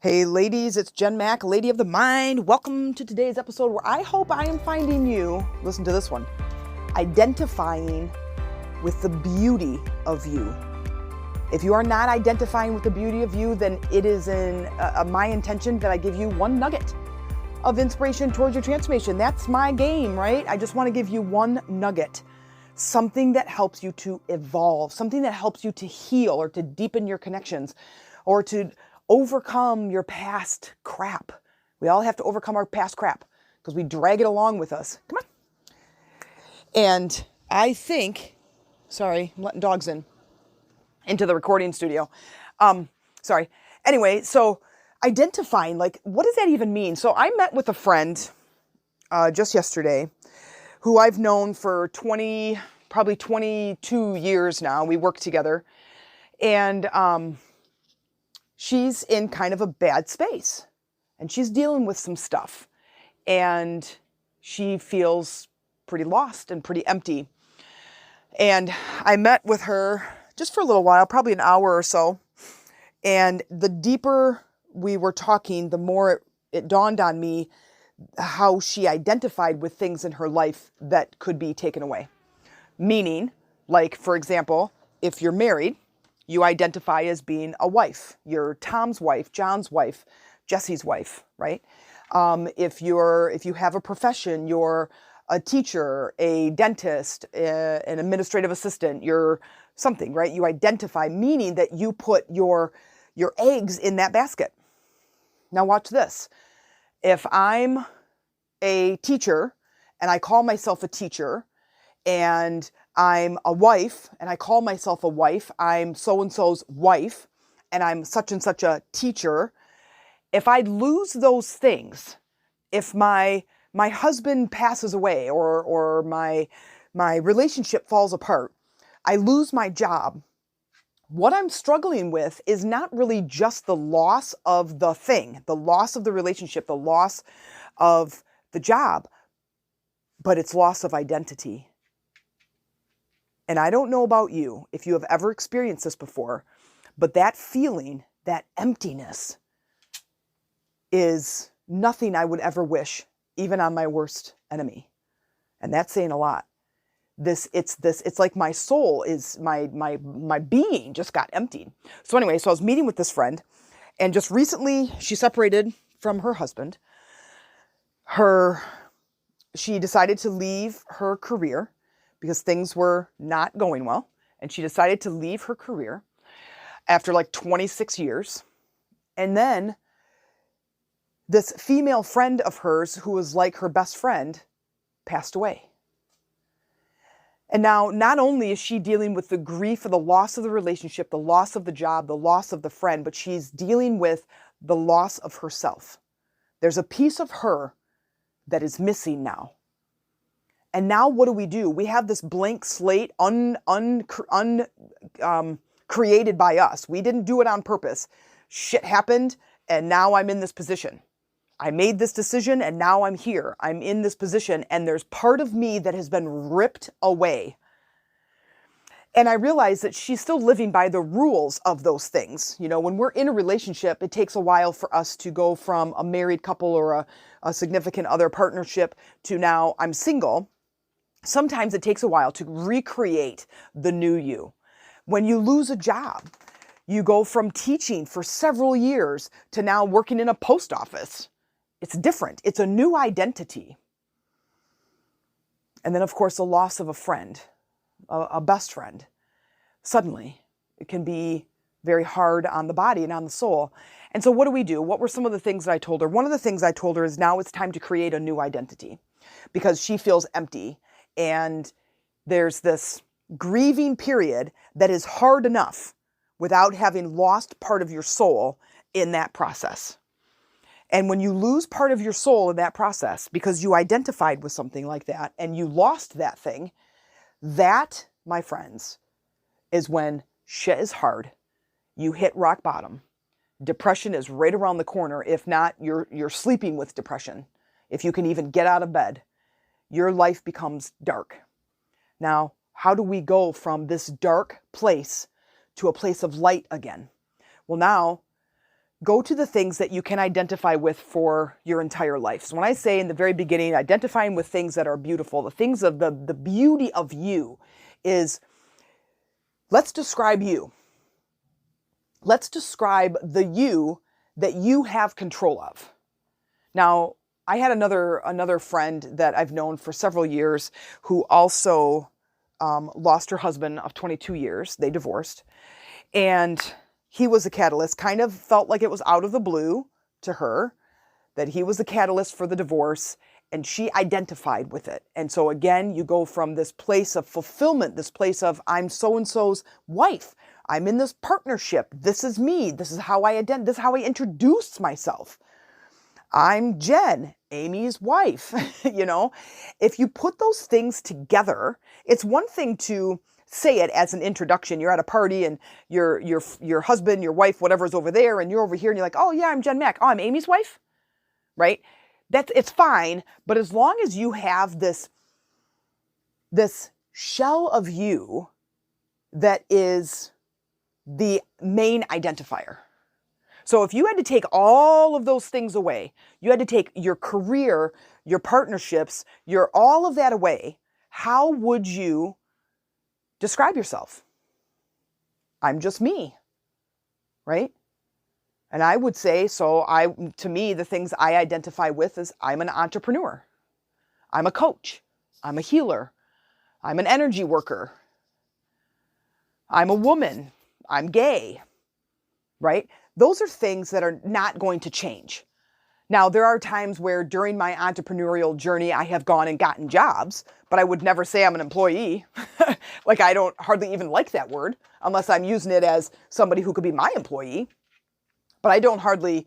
Hey ladies, it's Jen Mack, Lady of the Mind. Welcome to today's episode where I hope I am finding you, listen to this one, identifying with the beauty of you. If you are not identifying with the beauty of you, then it is my intention that I give you one nugget of inspiration towards your transformation. That's my game, right? I just want to give you one nugget, something that helps you to evolve, something that helps you to heal or to deepen your connections or to overcome your past crap. We all have to overcome our past crap because we drag it along with us. Come on. And I think, sorry, I'm letting dogs into the recording studio. Sorry. Anyway, so identifying, like, what does that even mean? So I met with a friend just yesterday who I've known for probably 22 years now. We work together. And she's in kind of a bad space and she's dealing with some stuff and she feels pretty lost and pretty empty. And I met with her just for a little while, probably an hour or so. And the deeper we were talking, the more it dawned on me how she identified with things in her life that could be taken away. Meaning, like, for example, if you're married, you identify as being a wife. You're Tom's wife, John's wife, Jesse's wife, right? If you have a profession, you're a teacher, a dentist, an administrative assistant, you're something, right? You identify, meaning that you put your eggs in that basket. Now watch this. If I'm a teacher and I call myself a teacher, and I'm a wife and I call myself a wife, I'm so-and-so's wife, and I'm such and such a teacher. If I lose those things, if my husband passes away or my relationship falls apart, I lose my job. What I'm struggling with is not really just the loss of the thing, the loss of the relationship, the loss of the job, but it's loss of identity. And I don't know about you, if you have ever experienced this before, but that feeling, that emptiness, is nothing I would ever wish, even on my worst enemy. And that's saying a lot. It's like my soul is, my being just got emptied. So anyway, so I was meeting with this friend, and just recently she separated from her husband. She decided to leave her career because things were not going well. And she decided to leave her career after like 26 years. And then this female friend of hers, who was like her best friend, passed away. And now not only is she dealing with the grief of the loss of the relationship, the loss of the job, the loss of the friend, but she's dealing with the loss of herself. There's a piece of her that is missing now. And now what do? We have this blank slate created by us. We didn't do it on purpose. Shit happened, and now I'm in this position. I made this decision, and now I'm here. I'm in this position, and there's part of me that has been ripped away. And I realize that she's still living by the rules of those things. You know, when we're in a relationship, it takes a while for us to go from a married couple or a significant other partnership to now I'm single. Sometimes it takes a while to recreate the new you. When you lose a job, you go from teaching for several years to now working in a post office. It's different. It's a new identity. And then, of course, the loss of a friend, a best friend. Suddenly, it can be very hard on the body and on the soul. And so what do? What were some of the things that I told her? One of the things I told her is now it's time to create a new identity because she feels empty. And there's this grieving period that is hard enough without having lost part of your soul in that process. And when you lose part of your soul in that process because you identified with something like that and you lost that thing, that, my friends, is when shit is hard. You hit rock bottom. Depression is right around the corner. If not, you're sleeping with depression. If you can even get out of bed, your life becomes dark. Now, how do we go from this dark place to a place of light again? Well, now go to the things that you can identify with for your entire life. So when I say in the very beginning, identifying with things that are beautiful, the things of the beauty of you is, let's describe you. Let's describe the you that you have control of. Now, I had another friend that I've known for several years who also lost her husband of 22 years. They divorced. And he was a catalyst, kind of felt like it was out of the blue to her, that he was the catalyst for the divorce, and she identified with it. And so again, you go from this place of fulfillment, this place of, I'm so-and-so's wife. I'm in this partnership. This is me. This is how I this is how I introduce myself. I'm Jen, Amy's wife. You know, if you put those things together, it's one thing to say it as an introduction. You're at a party and your husband, your wife, whatever's over there, and you're over here and you're like, oh yeah, I'm Jen Mack. Oh, I'm Amy's wife, right? It's fine. But as long as you have this shell of you that is the main identifier. So if you had to take all of those things away, you had to take your career, your partnerships, all of that away, how would you describe yourself? I'm just me, right? And I would say, to me, the things I identify with is I'm an entrepreneur. I'm a coach. I'm a healer. I'm an energy worker. I'm a woman. I'm gay, right? Those are things that are not going to change. Now, there are times where during my entrepreneurial journey, I have gone and gotten jobs, but I would never say I'm an employee. Like, I don't hardly even like that word unless I'm using it as somebody who could be my employee. But I don't hardly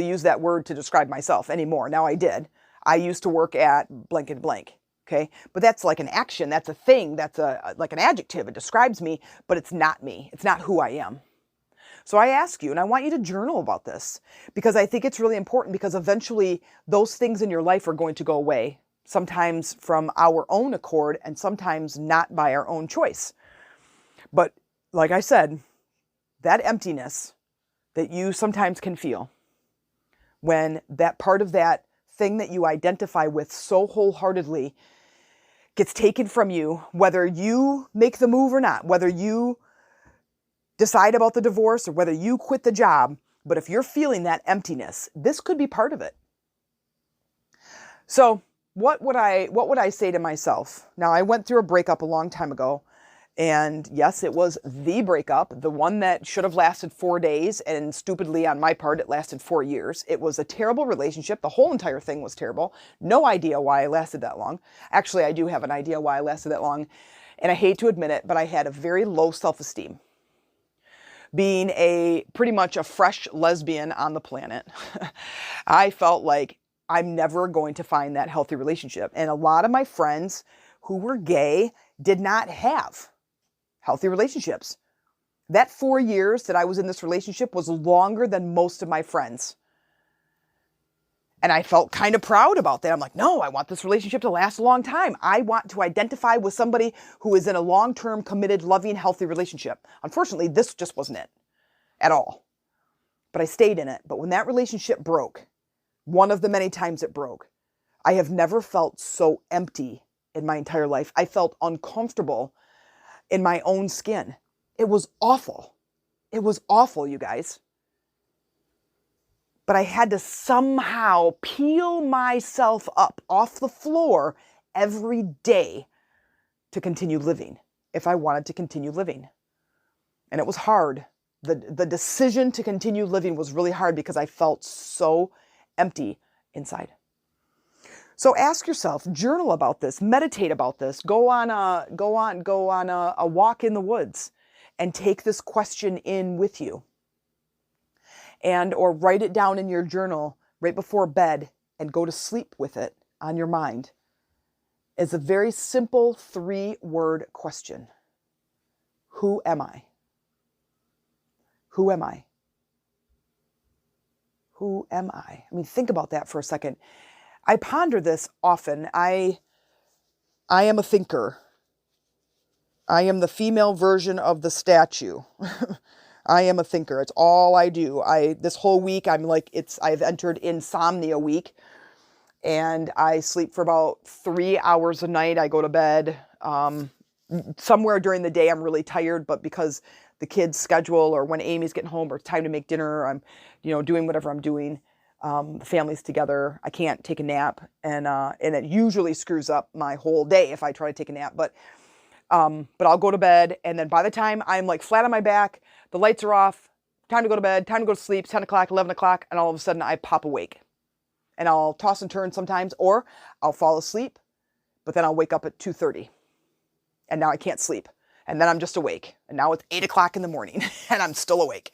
use that word to describe myself anymore. Now I did. I used to work at blank and blank. Okay. But that's like an action. That's a thing. That's like an adjective. It describes me, but it's not me. It's not who I am. So I ask you, and I want you to journal about this because I think it's really important, because eventually those things in your life are going to go away, sometimes from our own accord and sometimes not by our own choice. But like I said, that emptiness that you sometimes can feel when that part of that thing that you identify with so wholeheartedly gets taken from you, whether you make the move or not, whether you decide about the divorce or whether you quit the job, but if you're feeling that emptiness, this could be part of it. So what would I say to myself? Now, I went through a breakup a long time ago, and yes, it was the breakup, the one that should have lasted 4 days, and stupidly on my part, it lasted 4 years. It was a terrible relationship. The whole entire thing was terrible. No idea why I lasted that long. Actually, I do have an idea why I lasted that long, and I hate to admit it, but I had a very low self-esteem. Being pretty much a fresh lesbian on the planet, I felt like I'm never going to find that healthy relationship. And a lot of my friends who were gay did not have healthy relationships. That 4 years that I was in this relationship was longer than most of my friends. And I felt kind of proud about that. I'm like, no, I want this relationship to last a long time. I want to identify with somebody who is in a long-term, committed, loving, healthy relationship. Unfortunately, this just wasn't it at all. But I stayed in it. But when that relationship broke, one of the many times it broke, I have never felt so empty in my entire life. I felt uncomfortable in my own skin. It was awful. It was awful, you guys. But I had to somehow peel myself up off the floor every day to continue living, if I wanted to continue living. And it was hard. The decision to continue living was really hard because I felt so empty inside. So ask yourself, journal about this, meditate about this, go on a walk in the woods and take this question in with you. Or write it down in your journal right before bed and go to sleep with it on your mind. It's a very simple 3-word question. Who am I? Who am I? Who am I? I mean, think about that for a second. I ponder this often. I am a thinker. I am the female version of the statue. I am a thinker. It's all I do. This whole week, I've entered insomnia week, and I sleep for about 3 hours a night. I go to bed. Somewhere during the day, I'm really tired, but because the kids' schedule or when Amy's getting home or it's time to make dinner, I'm, doing whatever I'm doing. The family's together. I can't take a nap, and it usually screws up my whole day if I try to take a nap. But I'll go to bed, and then by the time I'm like flat on my back, the lights are off, time to go to bed, time to go to sleep, 10 o'clock, 11 o'clock, and all of a sudden I pop awake. And I'll toss and turn sometimes, or I'll fall asleep, but then I'll wake up at 2:30, and now I can't sleep. And then I'm just awake, and now it's 8 o'clock in the morning, and I'm still awake.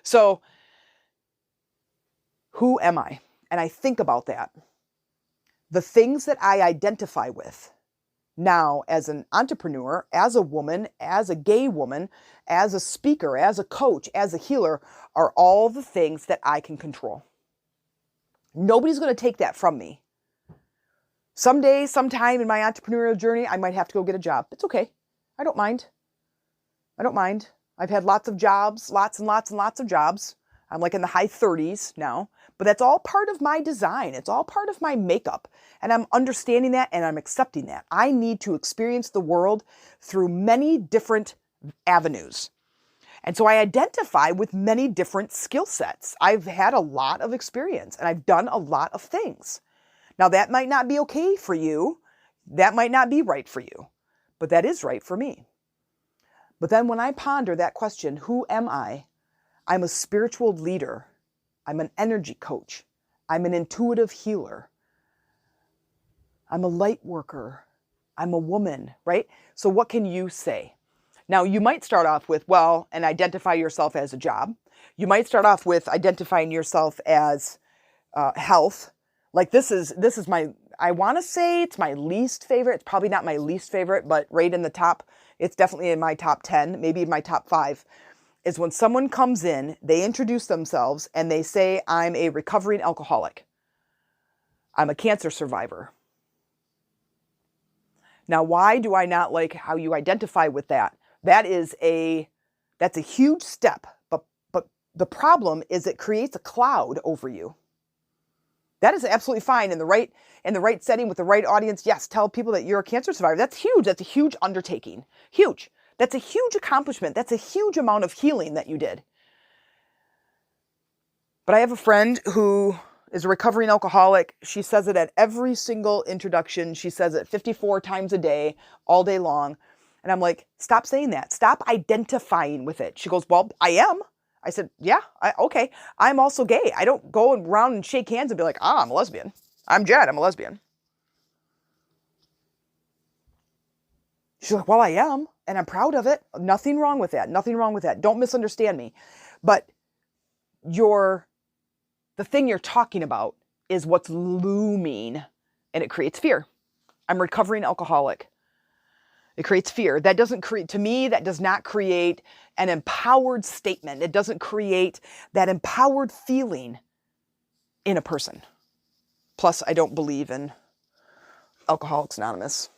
So who am I? And I think about that. The things that I identify with now as an entrepreneur, as a woman, as a gay woman, as a speaker, as a coach, as a healer, are all the things that I can control. Nobody's going to take that from me. Someday, sometime in my entrepreneurial journey, I might have to go get a job. It's okay. I don't mind. I've had lots of jobs, lots and lots and lots of jobs. I'm like in the high 30s now, but that's all part of my design. It's all part of my makeup. And I'm understanding that, and I'm accepting that. I need to experience the world through many different avenues. And so I identify with many different skill sets. I've had a lot of experience, and I've done a lot of things. Now, that might not be okay for you. That might not be right for you, but that is right for me. But then when I ponder that question, who am I? I'm a spiritual leader. I'm an energy coach. I'm an intuitive healer. I'm a light worker. I'm a woman, right? So what can you say? Now, you might start off with, and identify yourself as a job. You might start off with identifying yourself as health. Like this is I want to say it's my least favorite. It's probably not my least favorite, but right in the top, it's definitely in my top 10, maybe my top 5, is when someone comes in, they introduce themselves, and they say, I'm a recovering alcoholic. I'm a cancer survivor. Now, why do I not like how you identify with that? That's a huge step, but the problem is it creates a cloud over you. That is absolutely fine in the right setting with the right audience. Yes, tell people that you're a cancer survivor. That's huge. That's a huge undertaking. Huge. That's a huge accomplishment. That's a huge amount of healing that you did. But I have a friend who is a recovering alcoholic. She says it at every single introduction. She says it 54 times a day, all day long. And I'm like, stop saying that. Stop identifying with it. She goes, well, I am. I said, yeah, okay. I'm also gay. I don't go around and shake hands and be like, I'm a lesbian. I'm Jed. I'm a lesbian. She's like, well, I am, and I'm proud of it. Nothing wrong with that. Nothing wrong with that. Don't misunderstand me. But the thing you're talking about is what's looming, and it creates fear. I'm a recovering alcoholic. It creates fear. That does not create an empowered statement. It doesn't create that empowered feeling in a person. Plus, I don't believe in Alcoholics Anonymous.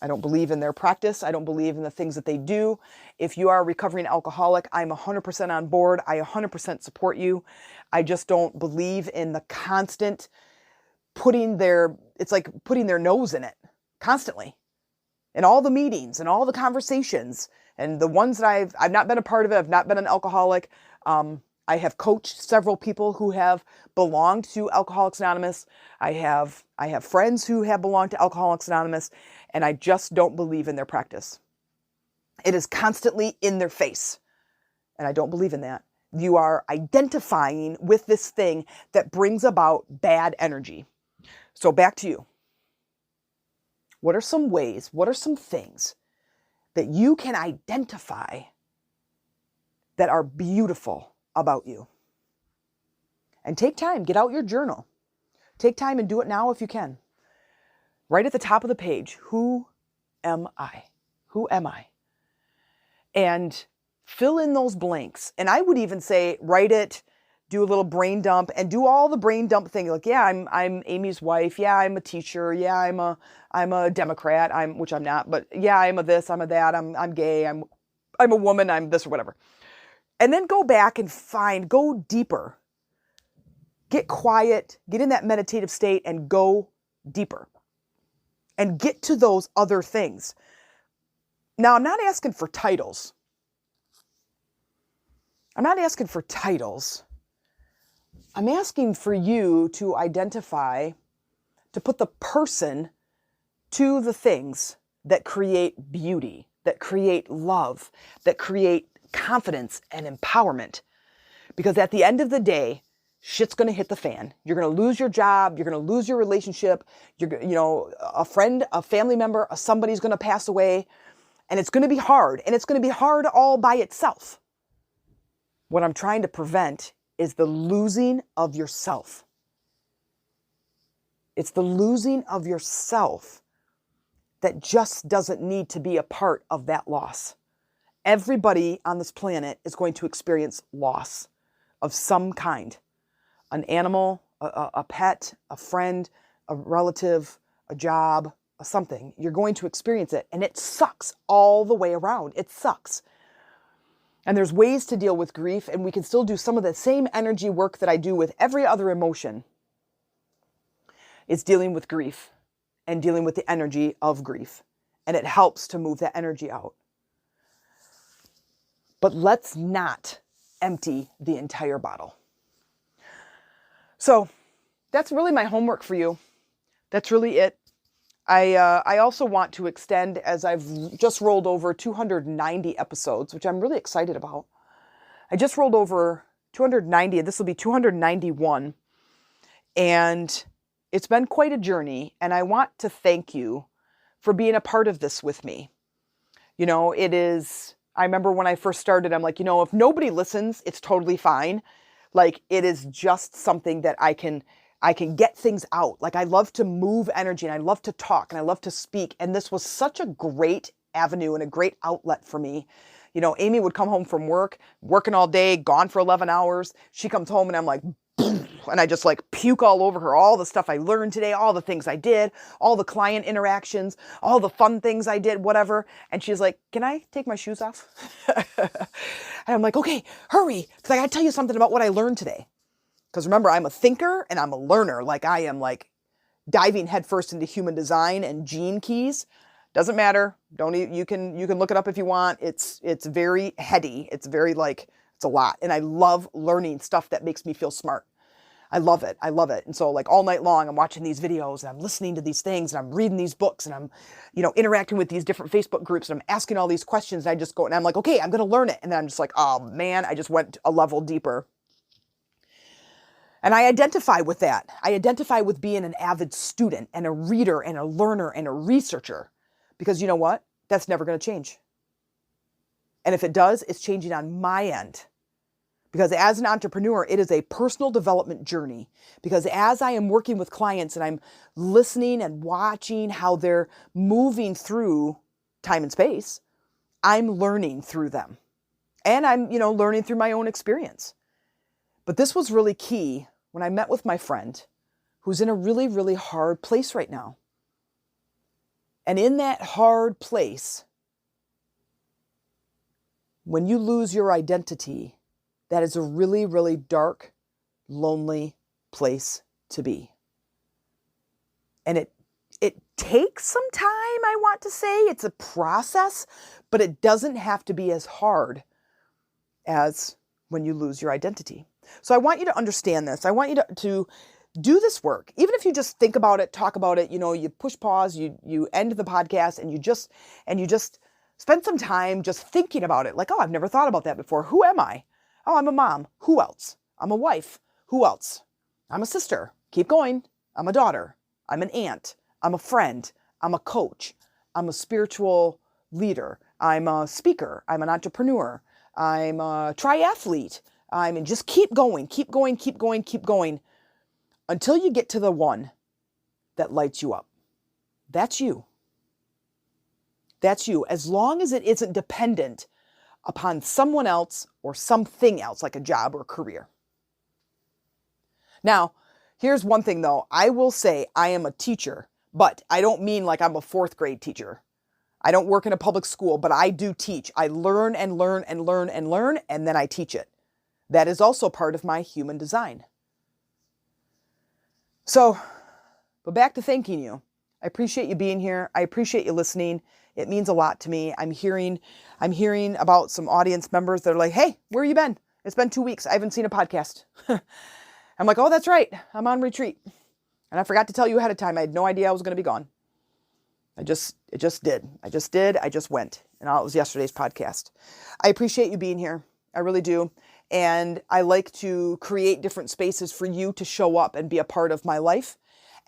I don't believe in their practice. I don't believe in the things that they do. If you are a recovering alcoholic, I'm 100% on board. I 100% support you. I just don't believe in the constant it's like putting their nose in it constantly. In all the meetings and all the conversations and the ones that I've not been a part of it. I've not been an alcoholic. I have coached several people who have belonged to Alcoholics Anonymous. I have friends who have belonged to Alcoholics Anonymous, and I just don't believe in their practice. It is constantly in their face, and I don't believe in that. You are identifying with this thing that brings about bad energy. So back to you. What are some ways, what are some things that you can identify that are beautiful about you? And take time, get out your journal. Take time and do it now if you can. Right at the top of the page, who am I? Who am I? And fill in those blanks. And I would even say, write it, do a little brain dump, and do all the brain dump thing. Like, yeah, I'm Amy's wife. Yeah, I'm a teacher. Yeah, I'm a Democrat. Which I'm not, but yeah, I'm a this, I'm a that. I'm gay. I'm a woman. I'm this or whatever. And then go back and go deeper. Get quiet, get in that meditative state and go deeper. And get to those other things. Now, I'm not asking for titles. I'm asking for you to identify, to put the person to the things that create beauty, that create love, that create confidence and empowerment. Because at the end of the day, shit's going to hit the fan. You're going to lose your job. You're going to lose your relationship. A friend, a family member, somebody's going to pass away. And it's going to be hard. And it's going to be hard all by itself. What I'm trying to prevent is the losing of yourself. It's the losing of yourself that just doesn't need to be a part of that loss. Everybody on this planet is going to experience loss of some kind. An animal, a pet, a friend, a relative, a job, something. You're going to experience it. And it sucks all the way around. It sucks. And there's ways to deal with grief, and we can still do some of the same energy work that I do with every other emotion. It's dealing with grief and dealing with the energy of grief. And it helps to move that energy out. But let's not empty the entire bottle. So that's really my homework for you. That's really it. I also want to extend, as I've just rolled over 290 episodes, which I'm really excited about. I just rolled over 290, and this will be 291. And it's been quite a journey, and I want to thank you for being a part of this with me. It is, I remember when I first started, I'm like, if nobody listens, it's totally fine. Like, it is just something that I can get things out. Like, I love to move energy, and I love to talk, and I love to speak. And this was such a great avenue and a great outlet for me. Amy would come home from work, working all day, gone for 11 hours. She comes home and I'm like, and I just like puke all over her, all the stuff I learned today, all the things I did, all the client interactions, all the fun things I did, whatever. And she's like, can I take my shoes off? And I'm like, okay, hurry, because I got to tell you something about what I learned today. Because remember, I'm a thinker and I'm a learner. Like, I am like diving headfirst into human design and gene keys. Doesn't matter. You can look it up if you want. It's very heady. It's very it's a lot. And I love learning stuff that makes me feel smart. I love it. And so all night long, I'm watching these videos and I'm listening to these things and I'm reading these books and I'm, interacting with these different Facebook groups and I'm asking all these questions. And I just go and I'm like, okay, I'm going to learn it. And then I'm just like, oh man, I just went a level deeper. And I identify with that. I identify with being an avid student and a reader and a learner and a researcher, because you know what? That's never going to change. And if it does, it's changing on my end. Because as an entrepreneur, it is a personal development journey. Because as I am working with clients and I'm listening and watching how they're moving through time and space, I'm learning through them. And I'm, learning through my own experience. But this was really key when I met with my friend who's in a really, really hard place right now. And in that hard place, when you lose your identity, that is a really, really dark, lonely place to be. And it takes some time, I want to say. It's a process, but it doesn't have to be as hard as when you lose your identity. So I want you to understand this. I want you to do this work. Even if you just think about it, talk about it, you push pause, you end the podcast and you just spend some time just thinking about it. Like, oh, I've never thought about that before. Who am I? Oh, I'm a mom. Who else? I'm a wife. Who else? I'm a sister. Keep going. I'm a daughter. I'm an aunt. I'm a friend. I'm a coach. I'm a spiritual leader. I'm a speaker. I'm an entrepreneur. I'm a triathlete. Just keep going, keep going, keep going, keep going until you get to the one that lights you up. That's you. That's you. As long as it isn't dependent upon someone else or something else, like a job or a career. Now, here's one thing though. I will say I am a teacher, but I don't mean like I'm a 4th grade teacher. I don't work in a public school, but I do teach. I learn and learn and learn and learn, and then I teach it. That is also part of my human design. So, but back to thanking you. I appreciate you being here. I appreciate you listening. It means a lot to me. I'm hearing about some audience members that are like, hey, where you been? It's been 2 weeks. I haven't seen a podcast. I'm like, oh, that's right. I'm on retreat. And I forgot to tell you ahead of time. I had no idea I was going to be gone. It just did. I just went. And it was yesterday's podcast. I appreciate you being here. I really do. And I like to create different spaces for you to show up and be a part of my life.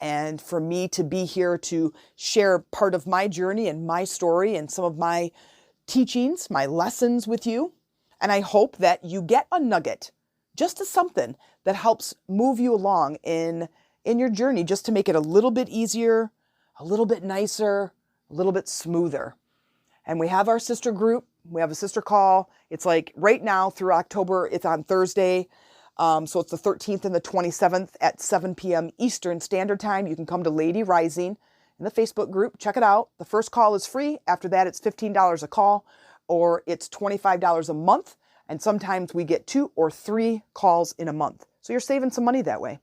And for me to be here to share part of my journey and my story and some of my teachings, my lessons with you. And I hope that you get a nugget, just as something that helps move you along in your journey, just to make it a little bit easier, a little bit nicer, a little bit smoother. And we have our sister group. We have a sister call. It's like right now through October, it's on Thursday. So it's the 13th and the 27th at 7 p.m. Eastern Standard Time. You can come to Lady Rising in the Facebook group. Check it out. The first call is free. After that, it's $15 a call, or it's $25 a month. And sometimes we get 2 or 3 calls in a month. So you're saving some money that way.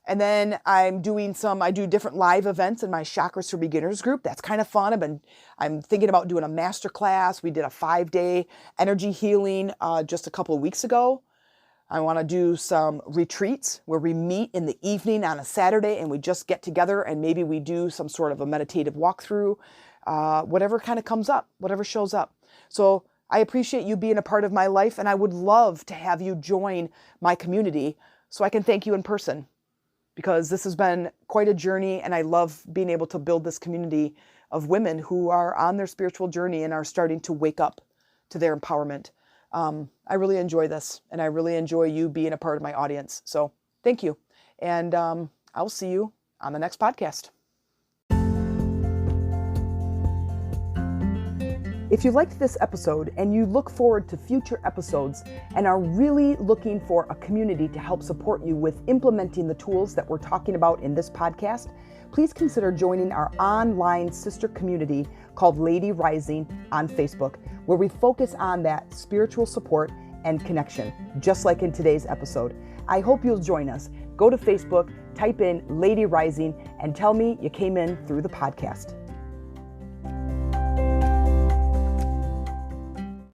And then I do different live events in my Chakras for Beginners group. That's kind of fun. I'm thinking about doing a master class. We did a 5-day energy healing just a couple of weeks ago. I want to do some retreats where we meet in the evening on a Saturday and we just get together and maybe we do some sort of a meditative walkthrough, whatever kind of comes up, whatever shows up. So I appreciate you being a part of my life, and I would love to have you join my community so I can thank you in person, because this has been quite a journey, and I love being able to build this community of women who are on their spiritual journey and are starting to wake up to their empowerment. I really enjoy this, and I really enjoy you being a part of my audience. So thank you, and I'll see you on the next podcast. If you liked this episode and you look forward to future episodes and are really looking for a community to help support you with implementing the tools that we're talking about in this podcast, please consider joining our online sister community called Lady Rising on Facebook, where we focus on that spiritual support and connection, just like in today's episode. I hope you'll join us. Go to Facebook, type in Lady Rising, and tell me you came in through the podcast.